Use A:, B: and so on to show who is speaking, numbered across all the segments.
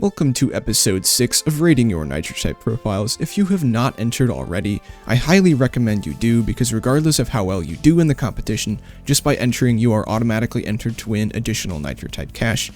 A: Welcome to episode 6 of rating your Nitro type profiles. If you have not entered already, I highly recommend you do, because regardless of how well you do in the competition, just by entering you are automatically entered to win additional Nitro type cash.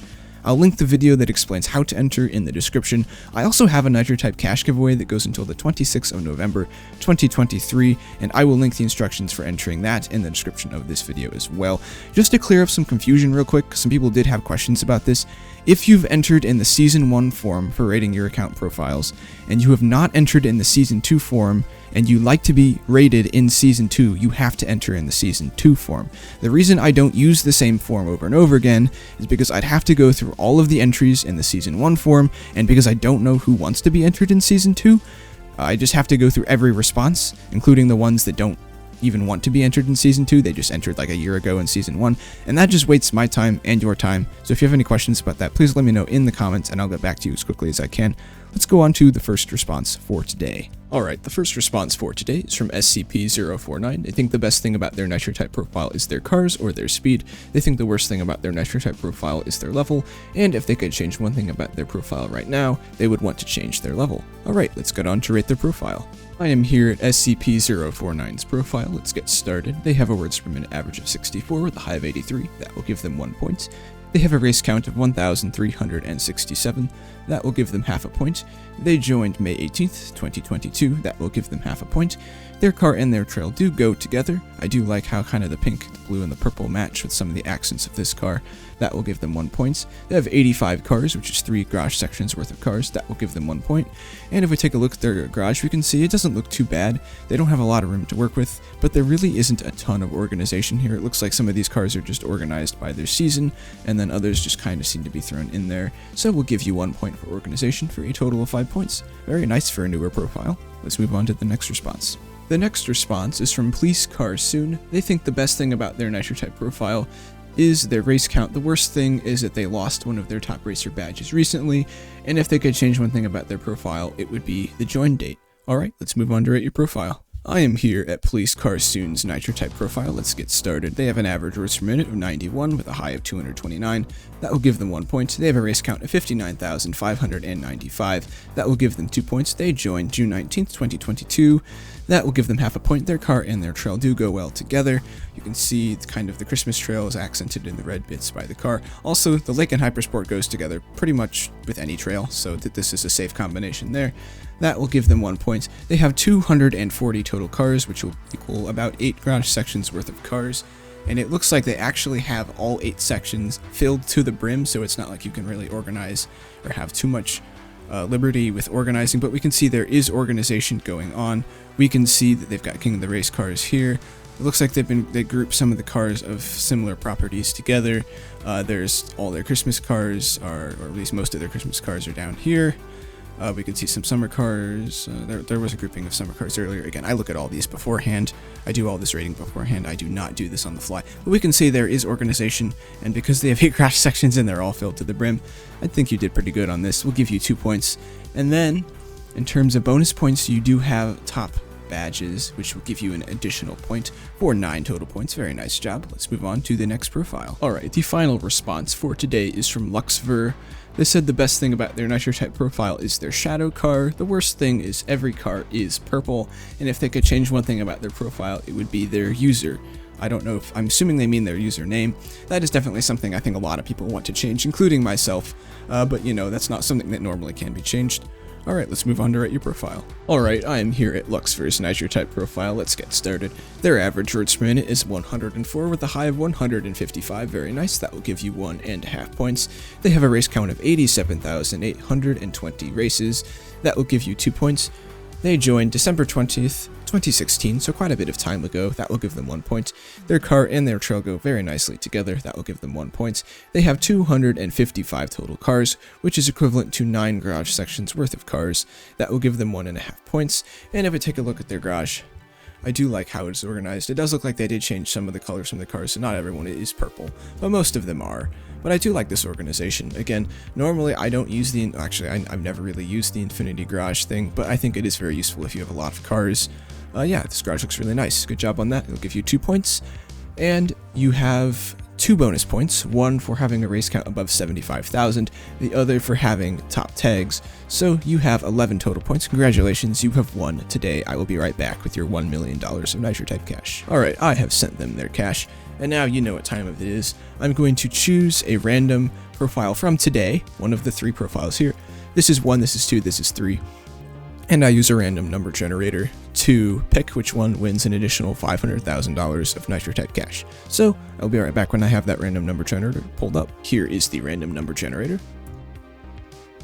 A: I'll link the video that explains how to enter in the description. I also have a Nitro type cash giveaway that goes until the 26th of November 2023, and I will link the instructions for entering that in the description of this video as well. Just to clear up some confusion real quick, some people did have questions about this. If you've entered in the Season 1 form for rating your account profiles, and you have not entered in the Season 2 form, and you like to be rated in Season 2, you have to enter in the Season 2 form. The reason I don't use the same form over and over again is because I'd have to go through all of the entries in the Season 1 form, and because I don't know who wants to be entered in Season 2, I just have to go through every response, including the ones that don't even want to be entered in Season 2, they just entered like a year ago in Season 1, and that just wastes my time and your time. So if you have any questions about that, please let me know in the comments and I'll get back to you as quickly as I can. Let's go on to the first response for today. Alright, the first response for today is from SCP049. They think the best thing about their Nitro type profile is their cars or their speed. They think the worst thing about their Nitro type profile is their level, and if they could change one thing about their profile right now, they would want to change their level. Alright, let's get on to rate their profile. I am here at SCP049's profile. Let's get started. They have a words per minute average of 64 with a high of 83. That will give them 1 point. They have a race count of 1,367. That will give them half a point. They joined May 18th, 2022. That will give them half a point. Their car and their trail do go together. I do like how kind of the pink, the blue, and the purple match with some of the accents of this car. That will give them 1 point. They have 85 cars, which is 3 garage sections worth of cars. That will give them 1 point. And if we take a look at their garage, we can see it doesn't look too bad. They don't have a lot of room to work with, but there really isn't a ton of organization here. It looks like some of these cars are just organized by their season, and then others just kind of seem to be thrown in there. So we'll give you 1 point for organization for a total of 5 points. Very nice for a newer profile. Let's move on to the next response. The next response is from Police Cars Soon. They think the best thing about their Nitro type profile is their race count. The worst thing is that they lost one of their top racer badges recently, and if they could change one thing about their profile, it would be the join date. Alright, let's move on to rate your profile. I am here at Police Cars Soon's Nitro type profile. Let's get started. They have an average words per minute of 91 with a high of 229. That will give them 1 point. They have a race count of 59,595. That will give them 2 points. They joined June 19th, 2022. That will give them half a point. Their car and their trail do go well together. You can see kind of the Christmas trail is accented in the red bits by the car. Also, the Lake and Hypersport goes together pretty much with any trail, so this is a safe combination there. That will give them 1 point. They have 240 total cars, which will equal about 8 garage sections worth of cars. And it looks like they actually have all 8 sections filled to the brim, so it's not like you can really organize or have too much liberty with organizing, but we can see there is organization going on. We can see that they've got King of the Race cars here. It looks like they grouped some of the cars of similar properties together. There's all their Christmas cars, or at least most of their Christmas cars are down here. We can see some summer cars. There was a grouping of summer cars earlier. Again, I look at all these beforehand. I do all this rating beforehand. I do not do this on the fly. But we can see there is organization, and because they have 8 crash sections and they're all filled to the brim, I think you did pretty good on this. We'll give you 2 points. And then, in terms of bonus points, you do have top badges, which will give you an additional point for 9 total points. Very nice job. Let's move on to the next profile. Alright, the final response for today is from Lux Ver. They said the best thing about their Nitro type profile is their shadow car. The worst thing is every car is purple, and if they could change one thing about their profile, it would be their user. I don't know if, I'm assuming they mean their username. That is definitely something I think a lot of people want to change, including myself, but you know, that's not something that normally can be changed. Alright, let's move on to rate your profile. Alright, I am here at Lux Ver's Niger type profile. Let's get started. Their average words per minute is 104 with a high of 155. Very nice. That will give you 1.5 points. They have a race count of 87,820 races. That will give you 2 points. They joined December 20th, 2016, so quite a bit of time ago. That will give them 1 point. Their car and their trail go very nicely together. That will give them 1 point. They have 255 total cars, which is equivalent to 9 garage sections worth of cars. That will give them 1.5 points. And if we take a look at their garage, I do like how it's organized. It does look like they did change some of the colors from the cars, so not everyone is purple, but most of them are. But I do like this organization. Again, normally I don't use I've never really used the Infinity Garage thing, but I think it is very useful if you have a lot of cars. Yeah, this garage looks really nice. Good job on that. It'll give you 2 points. And you have 2 bonus points, one for having a race count above 75,000, the other for having top tags. So you have 11 total points. Congratulations, you have won today. I will be right back with your $1 million of Nitro type cash. Alright, I have sent them their cash, and now you know what time of it is. I'm going to choose a random profile from today, one of the 3 profiles here. This is 1, this is 2, this is 3. And I use a random number generator to pick which one wins an additional $500,000 of Nitro type cash. So I'll be right back when I have that random number generator pulled up. Here is the random number generator.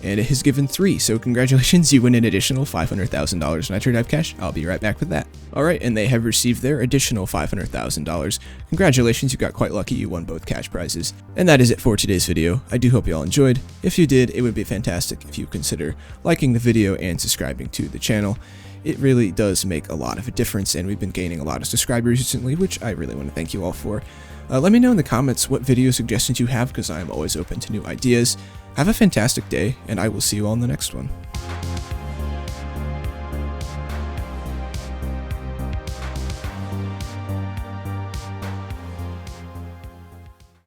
A: And it has given 3, so congratulations, you win an additional $500,000 Nitro type cash. I'll be right back with that. Alright, and they have received their additional $500,000. Congratulations, you got quite lucky, you won both cash prizes. And that is it for today's video. I do hope you all enjoyed. If you did, it would be fantastic if you consider liking the video and subscribing to the channel. It really does make a lot of a difference, and we've been gaining a lot of subscribers recently, which I really want to thank you all for. Let me know in the comments what video suggestions you have, because I am always open to new ideas. Have a fantastic day, and I will see you all in the next one.